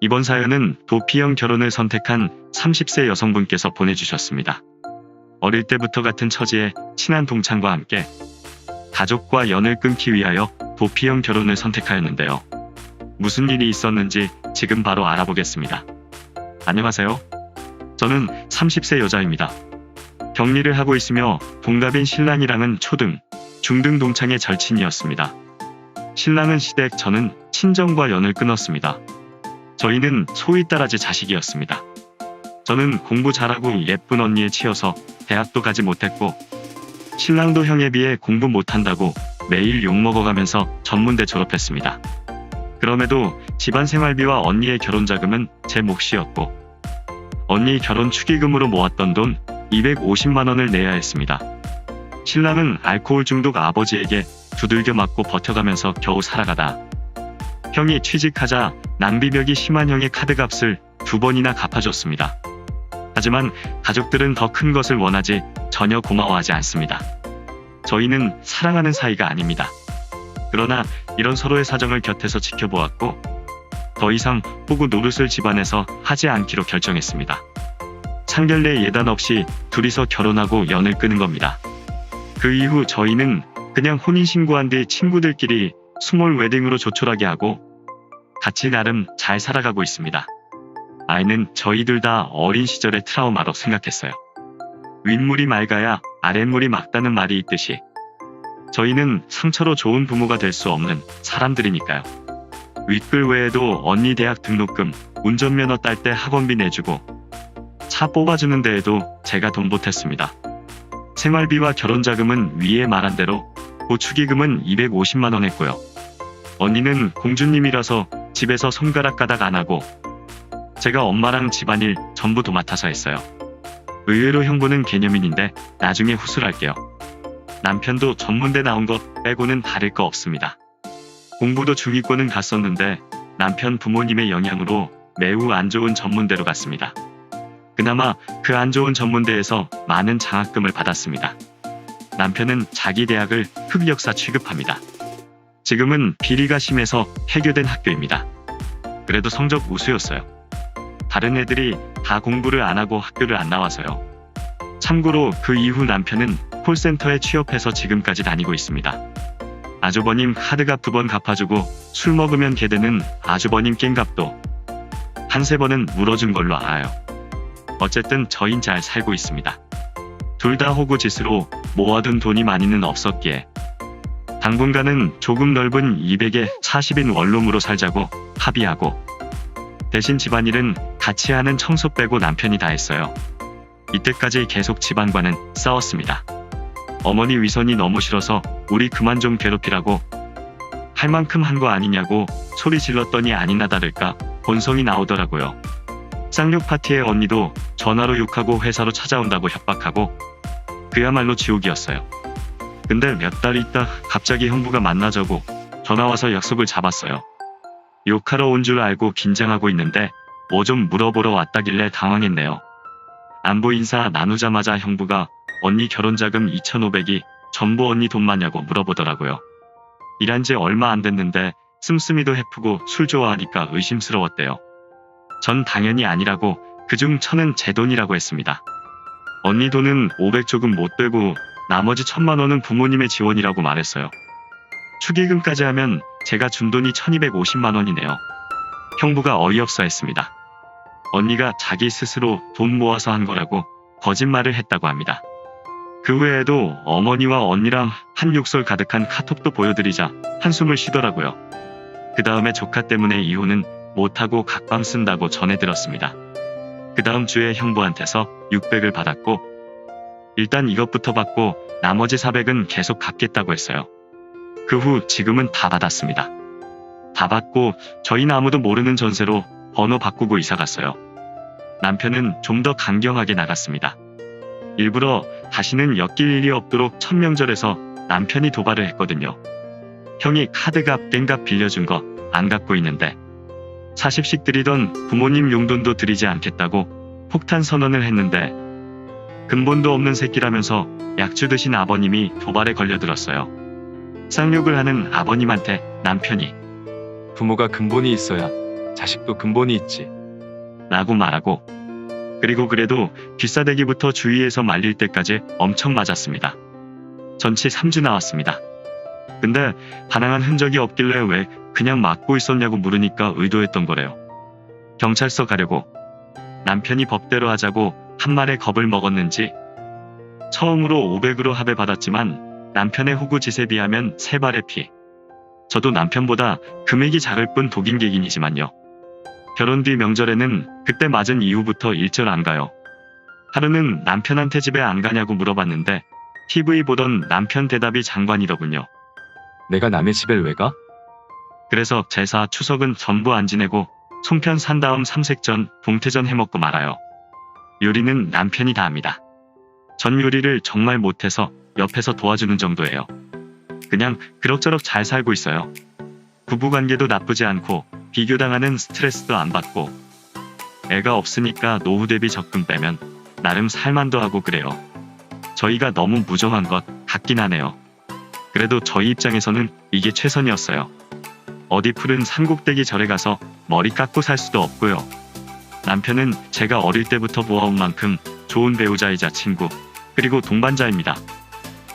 이번 사연은 도피형 결혼을 선택한 30세 여성분께서 보내주셨습니다. 어릴 때부터 같은 처지에 친한 동창과 함께 가족과 연을 끊기 위하여 도피형 결혼을 선택하였는데요. 무슨 일이 있었는지 지금 바로 알아보겠습니다. 안녕하세요. 저는 30세 여자입니다. 격리를 하고 있으며 동갑인 신랑이랑은 초등, 중등 동창의 절친이었습니다. 신랑은 시댁, 저는 친정과 연을 끊었습니다. 저희는 소위 딸아지 자식이었습니다. 저는 공부 잘하고 예쁜 언니에 치여서 대학도 가지 못했고, 신랑도 형에 비해 공부 못한다고 매일 욕먹어가면서 전문대 졸업했습니다. 그럼에도 집안 생활비와 언니의 결혼 자금은 제 몫이었고, 언니 결혼 축의금으로 모았던 돈 250만 원을 내야 했습니다. 신랑은 알코올 중독 아버지에게 두들겨 맞고 버텨가면서 겨우 살아가다 형이 취직하자 낭비벽이 심한 형의 카드값을 2번이나 갚아줬습니다. 하지만 가족들은 더 큰 것을 원하지 전혀 고마워하지 않습니다. 저희는 사랑하는 사이가 아닙니다. 그러나 이런 서로의 사정을 곁에서 지켜보았고, 더 이상 호구 노릇을 집안에서 하지 않기로 결정했습니다. 상견례 예단 없이 둘이서 결혼하고 연을 끄는 겁니다. 그 이후 저희는 그냥 혼인신고한 뒤 친구들끼리 스몰 웨딩으로 조촐하게 하고 같이 나름 잘 살아가고 있습니다. 아이는 저희 둘 다 어린 시절의 트라우마로 생각했어요. 윗물이 맑아야 아랫물이 맑다는 말이 있듯이 저희는 상처로 좋은 부모가 될 수 없는 사람들이니까요. 윗글 외에도 언니 대학 등록금, 운전면허 딸 때 학원비 내주고 차 뽑아주는 데에도 제가 돈 보탰습니다. 생활비와 결혼자금은 위에 말한 대로, 보축의금은 250만 원 했고요. 언니는 공주님이라서 집에서 손가락 가닥 안 하고 제가 엄마랑 집안일 전부 도맡아서 했어요. 의외로 형부는 개념인인데 나중에 후술할게요. 남편도 전문대 나온 것 빼고는 다를 거 없습니다. 공부도 중위권은 갔었는데 남편 부모님의 영향으로 매우 안 좋은 전문대로 갔습니다. 그나마 그 안 좋은 전문대에서 많은 장학금을 받았습니다. 남편은 자기 대학을 흑역사 취급합니다. 지금은 비리가 심해서 폐교된 학교입니다. 그래도 성적 우수였어요. 다른 애들이 다 공부를 안 하고 학교를 안 나와서요. 참고로 그 이후 남편은 콜센터에 취업해서 지금까지 다니고 있습니다. 아주버님 카드값 2번 갚아주고 술 먹으면 개되는 아주버님 깽값도 한 3번은 물어준 걸로 알아요. 어쨌든 저흰 잘 살고 있습니다. 둘 다 호구짓으로 모아둔 돈이 많이는 없었기에 당분간은 조금 넓은 200에 40인 원룸으로 살자고 합의하고, 대신 집안일은 같이 하는 청소 빼고 남편이 다 했어요. 이때까지 계속 집안과는 싸웠습니다. 어머니 위선이 너무 싫어서 우리 그만 좀 괴롭히라고, 할 만큼 한 거 아니냐고 소리 질렀더니 아니나 다를까 본성이 나오더라고요. 쌍욕 파티에 언니도 전화로 욕하고 회사로 찾아온다고 협박하고, 그야말로 지옥이었어요. 근데 몇 달 있다 갑자기 형부가 만나자고 전화와서 약속을 잡았어요. 욕하러 온 줄 알고 긴장하고 있는데 뭐 좀 물어보러 왔다길래 당황했네요. 안부 인사 나누자마자 형부가 언니 결혼자금 2,500이 전부 언니 돈 맞냐고 물어보더라고요. 일한 지 얼마 안 됐는데 씀씀이도 해프고 술 좋아하니까 의심스러웠대요. 전 당연히 아니라고 그중 1,000은 제 돈이라고 했습니다. 언니 돈은 500 조금 못 되고 나머지 1,000만 원은 부모님의 지원이라고 말했어요. 축의금까지 하면 제가 준 돈이 1,250만 원이네요. 형부가 어이없어 했습니다. 언니가 자기 스스로 돈 모아서 한 거라고 거짓말을 했다고 합니다. 그 외에도 어머니와 언니랑 한 욕설 가득한 카톡도 보여드리자 한숨을 쉬더라고요. 그 다음에 조카 때문에 이혼은 못하고 각방 쓴다고 전해들었습니다. 그 다음 주에 형부한테서 600을 받았고, 일단 이것부터 받고 나머지 400은 계속 갚겠다고 했어요. 그 후 지금은 다 받았습니다. 다 받고 저희는 아무도 모르는 전세로 번호 바꾸고 이사 갔어요. 남편은 좀 더 강경하게 나갔습니다. 일부러 다시는 엮일 일이 없도록 첫 명절에서 남편이 도발을 했거든요. 형이 카드값 땡값 빌려준 거 안 갚고 있는데 40씩 드리던 부모님 용돈도 드리지 않겠다고 폭탄 선언을 했는데, 근본도 없는 새끼라면서 약주 드신 아버님이 도발에 걸려들었어요. 쌍욕을 하는 아버님한테 남편이 부모가 근본이 있어야 자식도 근본이 있지. 라고 말하고, 그리고 그래도 귀싸대기부터 주위에서 말릴 때까지 엄청 맞았습니다. 전치 3주 나왔습니다. 근데 반항한 흔적이 없길래 왜 그냥 맞고 있었냐고 물으니까 의도했던 거래요. 경찰서 가려고. 남편이 법대로 하자고 한 말에 겁을 먹었는지 처음으로 500으로 합의받았지만 남편의 호구짓에 비하면 3발의 피. 저도 남편보다 금액이 작을 뿐 독인 객인이지만요. 결혼 뒤 명절에는 그때 맞은 이후부터 일절 안 가요. 하루는 남편한테 집에 안 가냐고 물어봤는데 TV 보던 남편 대답이 장관이더군요. 내가 남의 집에 왜 가? 그래서 제사, 추석은 전부 안 지내고 송편 산 다음 삼색전, 동태전 해먹고 말아요. 요리는 남편이 다 합니다. 전 요리를 정말 못해서 옆에서 도와주는 정도예요. 그냥 그럭저럭 잘 살고 있어요. 부부관계도 나쁘지 않고 비교당하는 스트레스도 안 받고 애가 없으니까 노후 대비 적금 빼면 나름 살만도 하고 그래요. 저희가 너무 무정한 것 같긴 하네요. 그래도 저희 입장에서는 이게 최선이었어요. 어디 푸른 산꼭대기 절에 가서 머리 깎고 살 수도 없고요. 남편은 제가 어릴 때부터 보아온 만큼 좋은 배우자이자 친구, 그리고 동반자입니다.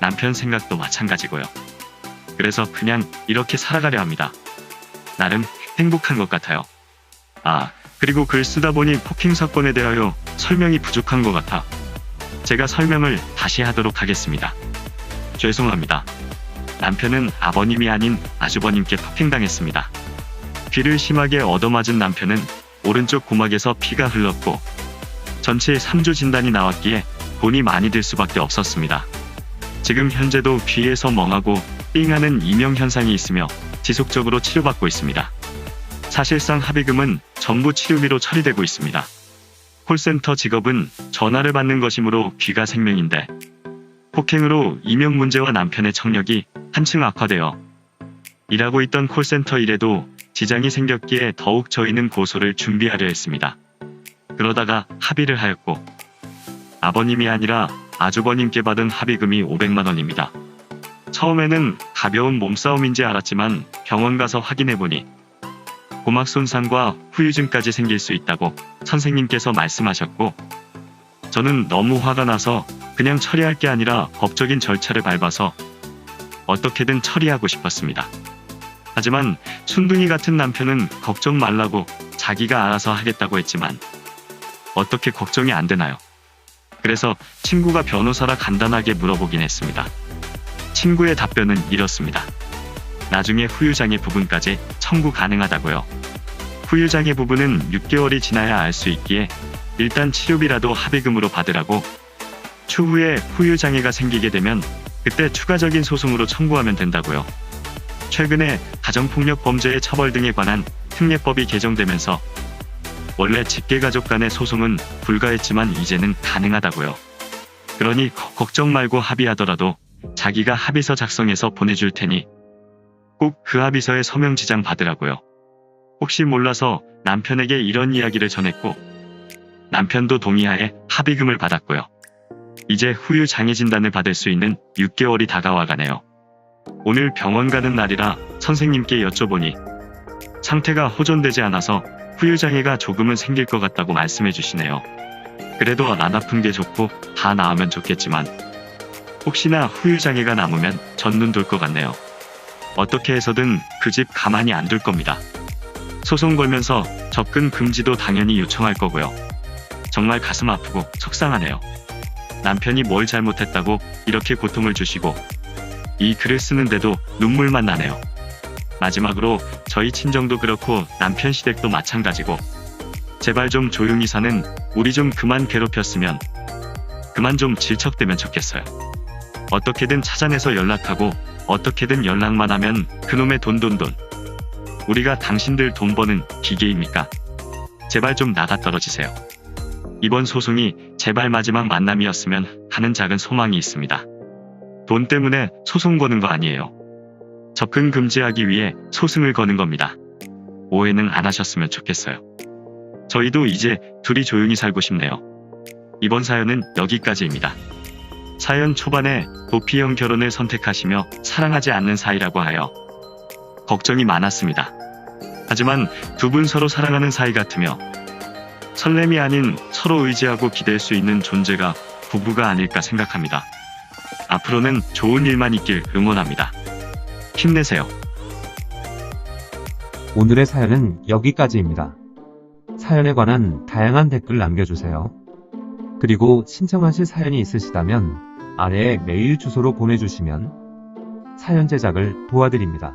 남편 생각도 마찬가지고요. 그래서 그냥 이렇게 살아가려 합니다. 나름 행복한 것 같아요. 아, 그리고 글 쓰다 보니 폭행 사건에 대하여 설명이 부족한 것 같아 제가 설명을 다시 하도록 하겠습니다. 죄송합니다. 남편은 아버님이 아닌 아주버님께 폭행당했습니다. 귀를 심하게 얻어맞은 남편은 오른쪽 고막에서 피가 흘렀고 전치 3주 진단이 나왔기에 돈이 많이 들 수밖에 없었습니다. 지금 현재도 귀에서 멍하고 삥하는 이명현상이 있으며 지속적으로 치료받고 있습니다. 사실상 합의금은 전부 치료비로 처리되고 있습니다. 콜센터 직업은 전화를 받는 것이므로 귀가 생명인데 폭행으로 이명 문제와 남편의 청력이 한층 악화되어 일하고 있던 콜센터 일에도 지장이 생겼기에 더욱 저희는 고소를 준비하려 했습니다. 그러다가 합의를 하였고 아버님이 아니라 아주버님께 받은 합의금이 500만 원입니다. 처음에는 가벼운 몸싸움인지 알았지만 병원 가서 확인해보니 고막 손상과 후유증까지 생길 수 있다고 선생님께서 말씀하셨고 저는 너무 화가 나서 그냥 처리할 게 아니라 법적인 절차를 밟아서 어떻게든 처리하고 싶었습니다. 하지만 순둥이 같은 남편은 걱정 말라고 자기가 알아서 하겠다고 했지만 어떻게 걱정이 안 되나요? 그래서 친구가 변호사라 간단하게 물어보긴 했습니다. 친구의 답변은 이렇습니다. 나중에 후유장애 부분까지 청구 가능하다고요. 후유장애 부분은 6개월이 지나야 알 수 있기에 일단 치료비라도 합의금으로 받으라고 추후에 후유장애가 생기게 되면 그때 추가적인 소송으로 청구하면 된다고요. 최근에 가정폭력 범죄의 처벌 등에 관한 특례법이 개정되면서 원래 직계가족 간의 소송은 불가했지만 이제는 가능하다고요. 그러니 걱정 말고 합의하더라도 자기가 합의서 작성해서 보내줄 테니 꼭 그 합의서에 서명 지장 받으라고요. 혹시 몰라서 남편에게 이런 이야기를 전했고 남편도 동의하에 합의금을 받았고요. 이제 후유 장애 진단을 받을 수 있는 6개월이 다가와 가네요. 오늘 병원 가는 날이라 선생님께 여쭤보니 상태가 호전되지 않아서 후유 장애가 조금은 생길 것 같다고 말씀해 주시네요. 그래도 안 아픈 게 좋고 다 나으면 좋겠지만 혹시나 후유 장애가 남으면 전 눈 돌 것 같네요. 어떻게 해서든 그 집 가만히 안 둘 겁니다. 소송 걸면서 접근 금지도 당연히 요청할 거고요. 정말 가슴 아프고 속상하네요. 남편이 뭘 잘못했다고 이렇게 고통을 주시고 이 글을 쓰는데도 눈물만 나네요. 마지막으로 저희 친정도 그렇고 남편 시댁도 마찬가지고 제발 좀 조용히 사는 우리 좀 그만 괴롭혔으면 그만 좀 질척대면 좋겠어요. 어떻게든 찾아내서 연락하고 어떻게든 연락만 하면 그놈의 돈. 우리가 당신들 돈 버는 기계입니까? 제발 좀 나가 떨어지세요. 이번 소송이 제발 마지막 만남이었으면 하는 작은 소망이 있습니다. 돈 때문에 소송 거는 거 아니에요. 접근 금지하기 위해 소송을 거는 겁니다. 오해는 안 하셨으면 좋겠어요. 저희도 이제 둘이 조용히 살고 싶네요. 이번 사연은 여기까지입니다. 사연 초반에 도피형 결혼을 선택하시며 사랑하지 않는 사이라고 하여 걱정이 많았습니다. 하지만 두 분 서로 사랑하는 사이 같으며 설렘이 아닌 서로 의지하고 기댈 수 있는 존재가 부부가 아닐까 생각합니다. 앞으로는 좋은 일만 있길 응원합니다. 힘내세요. 오늘의 사연은 여기까지입니다. 사연에 관한 다양한 댓글 남겨주세요. 그리고 신청하실 사연이 있으시다면 아래에 메일 주소로 보내주시면 사연 제작을 도와드립니다.